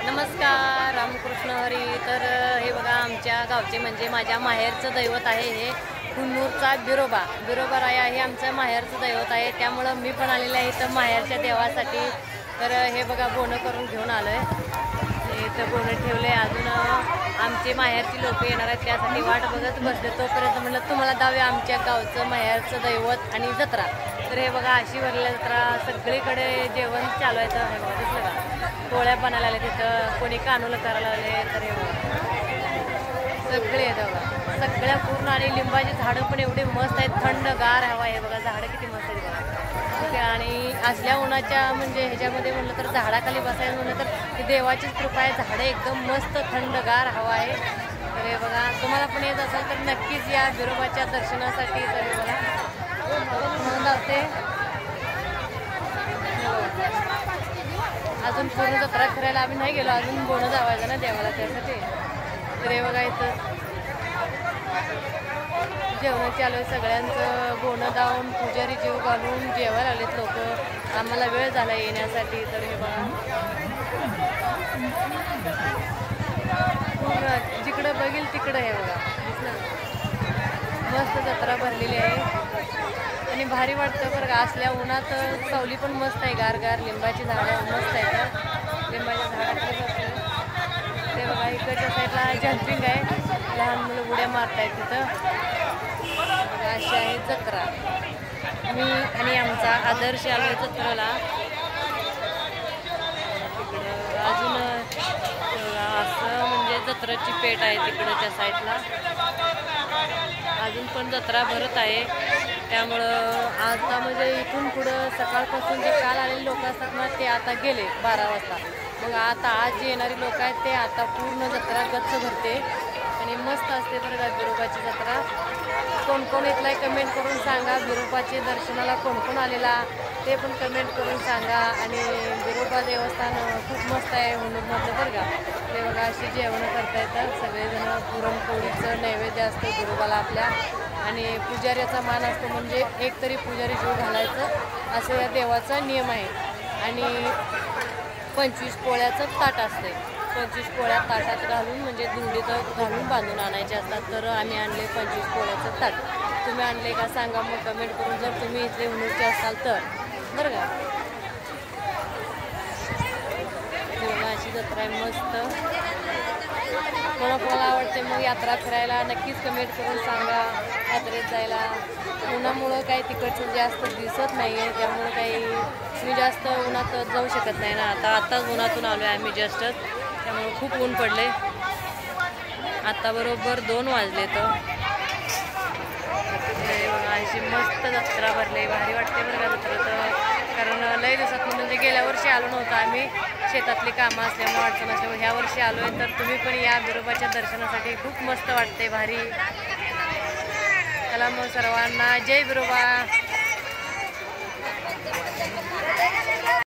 नमस्कार, रामकृष्ण हरी. तर हे बघा आमच्या गावचे म्हणजे माझ्या माहेरचं दैवत आहे हे कुन्नूरचा बिरोबा राया हे आमचं माहेरचं दैवत आहे. त्यामुळं मी पण आलेले आहे इथं माहेरच्या देवासाठी. तर हे बघा बोनं करून घेऊन आलो आहे. इथं बोनं ठेवले. अजून आमचे माहेरची लोक येणार आहेत त्यासाठी वाट बघत बसले. तोपर्यंत म्हटलं तुम्हाला दाव्या आमच्या गावचं माहेरचं दैवत आणि जत्रा. तर हे बघा अशी भरली जत्रा, सगळीकडे जेवण चालू आहे. तर हे बघा दिसलं का, पोळ्या बनायला आले तिथं, कोणी कानूला करायला आले. तर हे बघा सगळे आहेत बघा, सगळ्या पूर्ण. आणि लिंबाची झाडं पण एवढे मस्त आहेत, थंडगार हवा आहे बघा, झाडं किती मस्त आहेत बघा. आणि असल्या उन्हाच्या म्हणजे ह्याच्यामध्ये म्हणलं तर झाडाखाली बसायला म्हणलं तर देवाचीच कृपा आहे. झाडं एकदम मस्त थंडगार हवा आहे. तर हे बघा तुम्हाला पण येत असेल तर नक्कीच या बिरोबाच्या दर्शनासाठी. तर हे बघा म्हणून जाते. अजून पूर्ण जत्रा फिरायला आम्ही नाही गेलो, अजून बोनं जावायचं ना देवाला त्यासाठी. तर हे बघा इथं जेवण चालू आहे सगळ्यांचं. बोनं दावून पुजारी जेव घालून जेवायला आलेत लोक. आम्हाला वेळ झाला येण्यासाठी. तर हे बघा पूर्ण जिकडं बघील तिकडं हे बघा दिसलं, मस्त जत्रा भरलेली आहे. आणि भारी वाटतं बरं का असल्या उन्हात. सावली पण मस्त आहे, गार लिंबाची झाडं मस्त आहेत. लिंबाच्या झाडाखाली बसलं. ते बघा इकडच्या साईडला जंपिंग आहे, लहान मुलं उड्या मारतायत तिथं. अशी आहे जत्रा. मी आणि आमचा आदर्श आलो आहे जत्रेला. तिकडं अजून असं म्हणजे जत्राची पेठ आहे तिकडच्या साईडला. अजून पण जत्रा भरत आहे. त्यामुळं आता म्हणजे इथून पुढं सकाळपासून जे काल आलेले लोक असतात ना ते आता गेले 12 वाजता. मग आता आज जे येणारी लोक आहेत ते आता पूर्ण जत्रा गच्च भरते. आणि मस्त असते बरं का बिरोबाची जत्रा. कोण कोण इथला कमेंट करून सांगा, बिरोबाचे दर्शनाला कोण कोण आलेला ते पण कमेंट करून सांगा. आणि बिरोबा देवस्थान खूप मस्त आहे हुन्नूरमधलं बरं का. ते बघा अशी जेवणं करता येतात सगळेजण. पुरणपोळीचं नैवेद्य असतं बिरोबाला आपल्या. आणि पुजाऱ्याचा मान असतो, म्हणजे एक तरी पुजारी जीव घालायचं असं या देवाचा नियम आहे. आणि 25 पोळ्याचं ताट असते. 25 पोळ्या ताटात घालून म्हणजे दुंडीत घालून बांधून आणायचे असतात. तर आम्ही आणले 25 पोळ्याचं ताट. तुम्ही आणले का सांगा मग कमेंट करून, जर तुम्ही इथले हुन्नूरचे असाल तर बरं का. अशी जत्रा आहे मस्त. कोणाकोणाला आवडते मग यात्रा फिरायला नक्कीच कमेंट करून सांगा. यात्रेत जायला उन्हामुळं काही तिकडचं जास्त दिसत नाही आहे, त्यामुळं काही मी जास्त उन्हात जाऊ शकत नाही ना. आत्ताच उन्हातून आलो आहे आम्ही जस्टच, त्यामुळं खूप ऊन पडले. आत्ता बरोबर 2 वाजले. तर अशी मस्त जत्रा भरली, भारी वाटते बरं का जत्रा. तर कारण लई दिवसात म्हणजे गेल्या वर्षी आलो नव्हतं आम्ही, शेतातली कामं असल्यामुळे अडचण असल्यामुळे ह्या वर्षी आलो आहे. तर तुम्ही पण या बिरोबाच्या दर्शनासाठी. खूप मस्त वाटते, भारी. चला मग सर्वांना जय बिरोबा.